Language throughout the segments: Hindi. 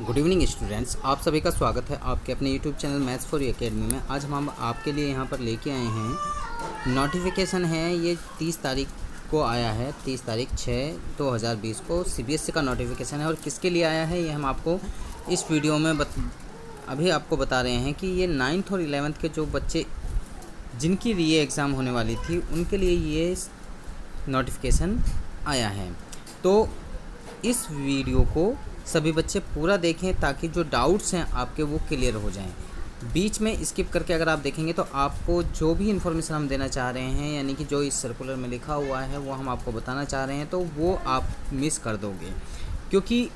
गुड इवनिंग स्टूडेंट्स, आप सभी का स्वागत है आपके अपने YouTube channel maths for you academy में। आज हम आपके लिए यहाँ पर लेके आए हैं नोटिफिकेशन है। ये 30 तारीख को आया है, 30 तारीख 6/2020 को सीबीएसई का नोटिफिकेशन है। और किसके लिए आया है ये हम आपको इस वीडियो में अभी आपको बता रहे हैं कि ये 9th और 11th के जो बच्चे जिनकी री एग्ज़ाम होने वाली थी उनके लिए ये नोटिफिकेशन आया है। तो इस वीडियो को सभी बच्चे पूरा देखें ताकि जो डाउट्स हैं आपके वो क्लियर हो जाएं। बीच में स्किप करके अगर आप देखेंगे तो आपको जो भी इन्फॉर्मेशन हम देना चाह रहे हैं, यानी कि जो इस सर्कुलर में लिखा हुआ है वो हम आपको बताना चाह रहे हैं, तो वो आप मिस कर दोगे। क्योंकि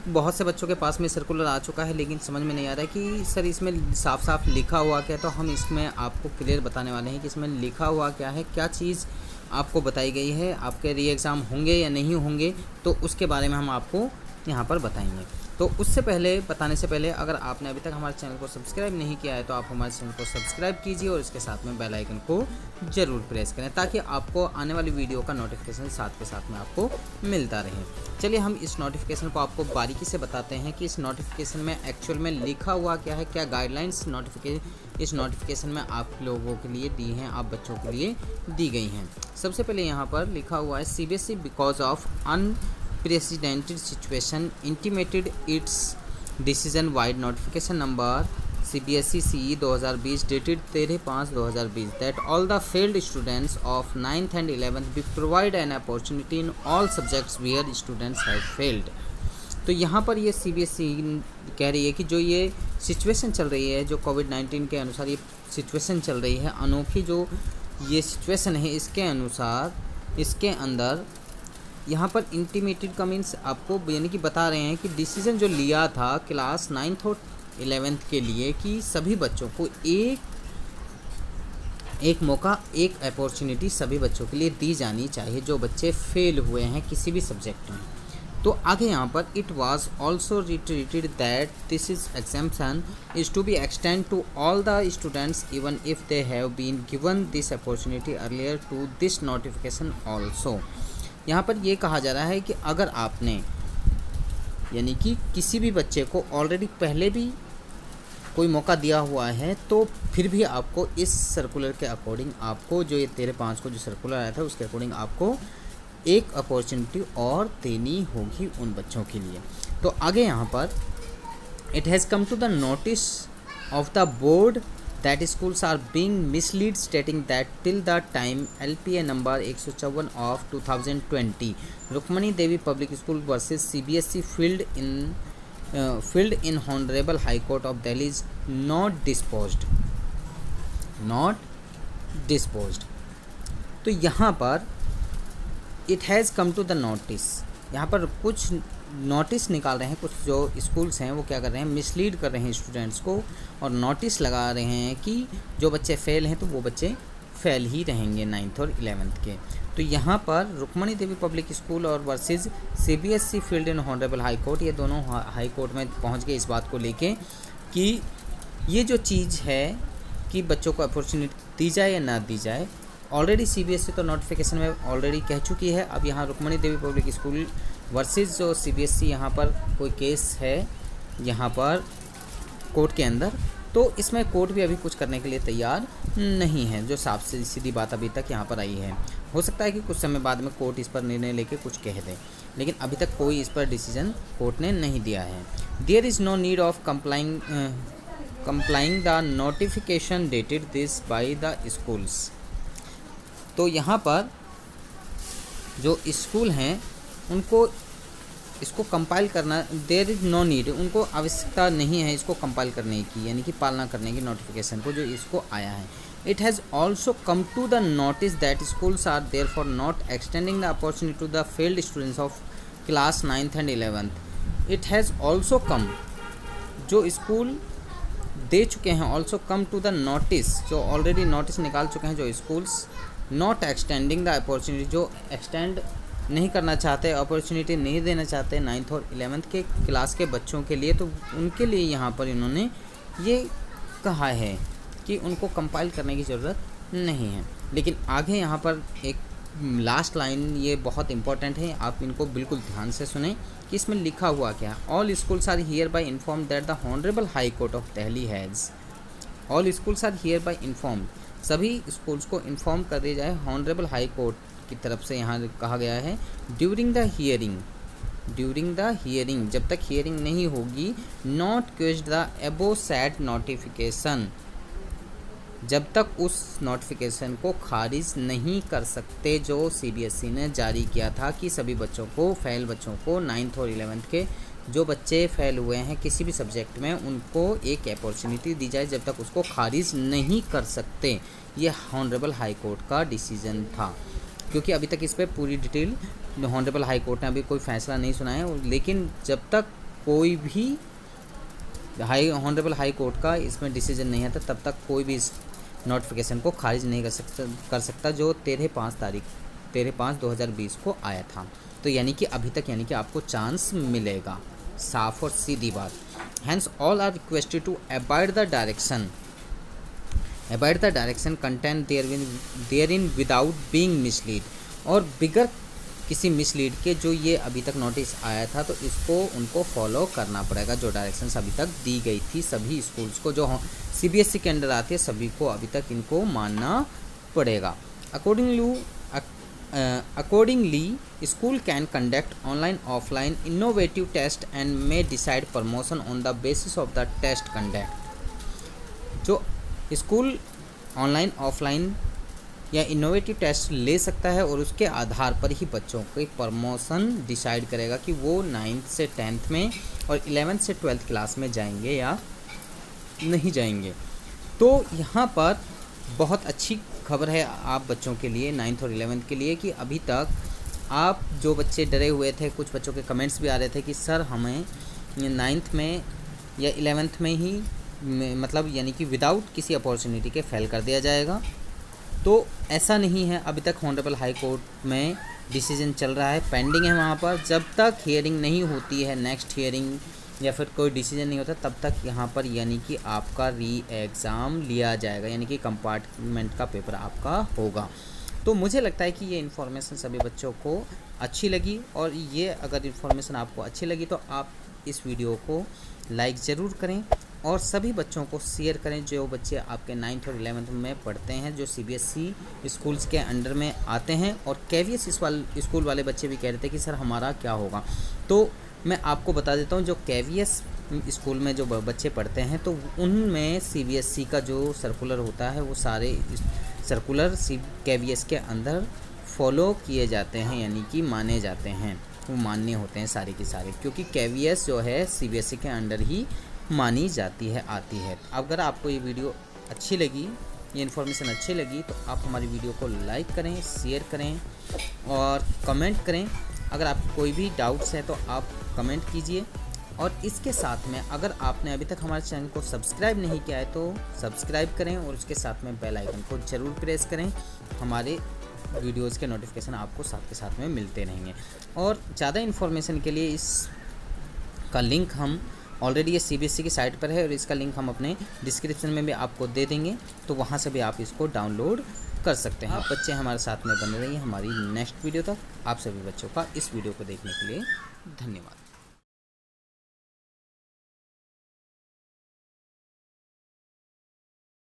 बहुत से बच्चों के पास में सर्कुलर आ चुका है लेकिन समझ में नहीं आ रहा है कि सर इसमें साफ साफ लिखा हुआ क्या है। तो हम इसमें आपको क्लियर बताने वाले हैं कि इसमें लिखा हुआ क्या है, क्या चीज़ आपको बताई गई है, आपके री एग्ज़ाम होंगे या नहीं होंगे, तो उसके बारे में हम आपको यहाँ पर बताएंगे। तो उससे पहले बताने से पहले अगर आपने अभी तक हमारे चैनल को सब्सक्राइब नहीं किया है तो आप हमारे चैनल को सब्सक्राइब कीजिए और इसके साथ में बेल आइकन को ज़रूर प्रेस करें ताकि आपको आने वाली वीडियो का नोटिफिकेशन साथ के साथ में आपको मिलता रहे। चलिए हम इस नोटिफिकेशन को आपको बारीकी से बताते हैं कि इस नोटिफिकेशन में एक्चुअल में लिखा हुआ क्या है, क्या गाइडलाइंस इस नोटिफिकेशन में आप लोगों के लिए दी हैं, आप बच्चों के लिए दी गई हैं। सबसे पहले यहाँ पर लिखा हुआ है CBSE because of unprecedented situation intimated its decision wide notification number CBSE CE 2020 dated 13/5/2020 that all the failed students of 9th and 11th be provided an opportunity in all subjects where students have failed। तो यहाँ पर ये CBSE कह रही है कि जो ये सिचुएशन चल रही है, जो कोविड-19 के अनुसार ये सिचुएशन चल रही है, अनोखी जो ये सिचुएशन है, इसके अनुसार इसके अंदर यहाँ पर इंटीमेटेड का मीन्स आपको यानी कि बता रहे हैं कि डिसीज़न जो लिया था क्लास 9th और 11th के लिए कि सभी बच्चों को एक मौका, एक अपॉर्चुनिटी सभी बच्चों के लिए दी जानी चाहिए जो बच्चे फेल हुए हैं किसी भी सब्जेक्ट में। तो आगे यहाँ पर it was also reiterated that this is exemption is to be extend to all the students even if they have been given this opportunity earlier to this notification also. यहाँ पर ये कहा जा रहा है कि अगर आपने यानी कि किसी भी बच्चे को ऑलरेडी पहले भी कोई मौका दिया हुआ है तो फिर भी आपको इस सर्कुलर के अकॉर्डिंग आपको जो ये 13/5 को जो सर्कुलर आया था उसके अकॉर्डिंग आपको एक अपॉर्चुनिटी और देनी होगी उन बच्चों के लिए। तो आगे यहाँ पर it has come to the notice of the board that schools are being misled stating that till the time LPA number 154 of 2020 Rukmani Devi Public School versus CBSE filled in Honorable High Court of Delhi is not disposed। तो यहाँ पर it has come to the notice, यहाँ पर कुछ नोटिस निकाल रहे हैं, कुछ जो स्कूल्स हैं वो क्या कर रहे हैं, मिसलीड कर रहे हैं स्टूडेंट्स को और नोटिस लगा रहे हैं कि जो बच्चे फेल हैं तो वो बच्चे फेल ही रहेंगे 9th और 11th के। तो यहाँ पर रुक्मणी देवी पब्लिक स्कूल और वर्सेस CBSE फील्ड इन हॉनरेबल हाई कोर्ट, ये दोनों हाई कोर्ट में पहुँच गए इस बात को लेके कि ये जो चीज़ है कि बच्चों को अपॉर्चुनिटी दी जाए या ना दी जाए। ऑलरेडी CBSE तो नोटिफिकेशन में ऑलरेडी कह चुकी है। अब यहाँ रुक्मणी देवी पब्लिक स्कूल वर्सेस जो CBSE यहाँ पर कोई केस है यहाँ पर कोर्ट के अंदर, तो इसमें कोर्ट भी अभी कुछ करने के लिए तैयार नहीं है, जो साफ सीधी बात अभी तक यहाँ पर आई है। हो सकता है कि कुछ समय बाद में कोर्ट इस पर निर्णय लेके कुछ कह दे, लेकिन अभी तक कोई इस पर डिसीजन कोर्ट ने नहीं दिया है। There is no need of complying the notification dated this by the schools. तो यहाँ पर जो स्कूल हैं उनको इसको कंपाइल करना, देयर इज़ नो नीड, उनको आवश्यकता नहीं है इसको कंपाइल करने की, यानी कि पालना करने की नोटिफिकेशन को जो इसको आया है। It has also come to the notice that schools are there for not extending the opportunity to the failed students of class 9th and 11th। It has also come, जो स्कूल दे चुके हैं, also come to the notice, जो ऑलरेडी नोटिस निकाल चुके हैं जो schools not extending the opportunity, जो एक्सटेंड नहीं करना चाहते, अपॉर्चुनिटी नहीं देना चाहते 9th और 11th के क्लास के बच्चों के लिए, तो उनके लिए यहाँ पर इन्होंने ये कहा है कि उनको कंपाइल करने की ज़रूरत नहीं है। लेकिन आगे यहाँ पर एक लास्ट लाइन ये बहुत इंपॉर्टेंट है, आप इनको बिल्कुल ध्यान से सुने कि इसमें लिखा हुआ क्या है। All schools are hereby inform that the honourable high court of Delhi has, all schools are hereby inform, सभी स्कूल्स को इन्फॉर्म कर दिया जाए हॉनरेबल हाई कोर्ट की तरफ से। यहाँ कहा गया है during the hearing, during the hearing, जब तक हियरिंग नहीं होगी, not question the above said notification, जब तक उस नोटिफिकेशन को खारिज नहीं कर सकते जो सीबीएसई ने जारी किया था कि सभी बच्चों को, फेल बच्चों को 9th और 11th के जो बच्चे फेल हुए हैं किसी भी सब्जेक्ट में, उनको एक अपॉर्चुनिटी दी जाए जब तक उसको खारिज नहीं कर सकते। ये हॉनरेबल हाई कोर्ट का डिसीजन था, क्योंकि अभी तक इस पर पूरी डिटेल हॉनरेबल हाई कोर्ट ने अभी कोई फैसला नहीं सुना है, लेकिन जब तक कोई भी हॉनरेबल हाई कोर्ट का इसमें डिसीजन नहीं आता तब तक कोई भी इस नोटिफिकेशन को खारिज नहीं कर सकता जो 13/5/2020 को आया था। तो यानी कि अभी तक यानी कि आपको चांस मिलेगा, साफ और सीधी बात। Hence all are requested to abide the direction, abide the direction content therein without being misled, और बिगर किसी मिसलीड के जो ये अभी तक नोटिस आया था तो इसको उनको फॉलो करना पड़ेगा। जो डायरेक्शंस अभी तक दी गई थी सभी स्कूल्स को जो सीबीएसई के अंडर आते हैं सभी को अभी तक इनको मानना पड़ेगा। Accordingly, school can conduct online, offline, innovative test and may decide promotion on the basis of the test conduct. जो स्कूल ऑनलाइन, ऑफलाइन या इनोवेटिव टेस्ट ले सकता है और उसके आधार पर ही बच्चों की प्रमोशन डिसाइड करेगा कि वो 9th से 10th में और 11th से 12th क्लास में जाएंगे या नहीं जाएंगे। तो यहाँ पर बहुत अच्छी खबर है आप बच्चों के लिए, 9th और 11th के लिए, कि अभी तक आप जो बच्चे डरे हुए थे, कुछ बच्चों के कमेंट्स भी आ रहे थे कि सर हमें 9th में या 11th में ही मतलब यानी कि विदाउट किसी अपॉर्चुनिटी के फेल कर दिया जाएगा। तो ऐसा नहीं है, अभी तक हॉनरेबल हाई कोर्ट में डिसीजन चल रहा है, पेंडिंग है वहाँ पर। जब तक हियरिंग नहीं होती है, नेक्स्ट हियरिंग या फिर कोई डिसीजन नहीं होता, तब तक यहाँ पर यानी कि आपका री एग्ज़ाम लिया जाएगा, यानी कि कंपार्टमेंट का पेपर आपका होगा। तो मुझे लगता है कि ये इन्फॉर्मेशन सभी बच्चों को अच्छी लगी, और ये अगर इन्फॉर्मेशन आपको अच्छी लगी तो आप इस वीडियो को लाइक ज़रूर करें और सभी बच्चों को शेयर करें जो बच्चे आपके 9th और 11th में पढ़ते हैं, जो सीबीएसई स्कूल्स के अंडर में आते हैं। और केवीएस स्कूल वाले बच्चे भी कह रहे थे कि सर हमारा क्या होगा। तो मैं आपको बता देता हूँ, जो केवीएस स्कूल में जो बच्चे पढ़ते हैं तो उनमें सीबीएसई का जो सर्कुलर होता है वो सारे सर्कुलर केवीएस के अंदर फॉलो किए जाते हैं, यानी कि माने जाते हैं, वो मान्य होते हैं सारे के सारे, क्योंकि केवीएस जो है सीबीएसई के अंडर ही मानी जाती है, आती है। अगर आपको ये वीडियो अच्छी लगी, ये इन्फॉर्मेशन अच्छी लगी, तो आप हमारी वीडियो को लाइक करें, शेयर करें और कमेंट करें। अगर आपको कोई भी डाउट्स हैं तो आप कमेंट कीजिए, और इसके साथ में अगर आपने अभी तक हमारे चैनल को सब्सक्राइब नहीं किया है तो सब्सक्राइब करें और उसके साथ में बेल आइकन को ज़रूर प्रेस करें। हमारे वीडियोज़ के नोटिफिकेशन आपको साथ के साथ में मिलते रहेंगे। और ज़्यादा इन्फॉर्मेशन के लिए इसका लिंक हम ऑलरेडी ये सीबीएसई की साइट पर है और इसका लिंक हम अपने डिस्क्रिप्शन में भी आपको दे देंगे, तो वहाँ से भी आप इसको डाउनलोड कर सकते हैं। आप बच्चे हमारे साथ में बने रहिए हमारी नेक्स्ट वीडियो तक। आप सभी बच्चों का इस वीडियो को देखने के लिए धन्यवाद।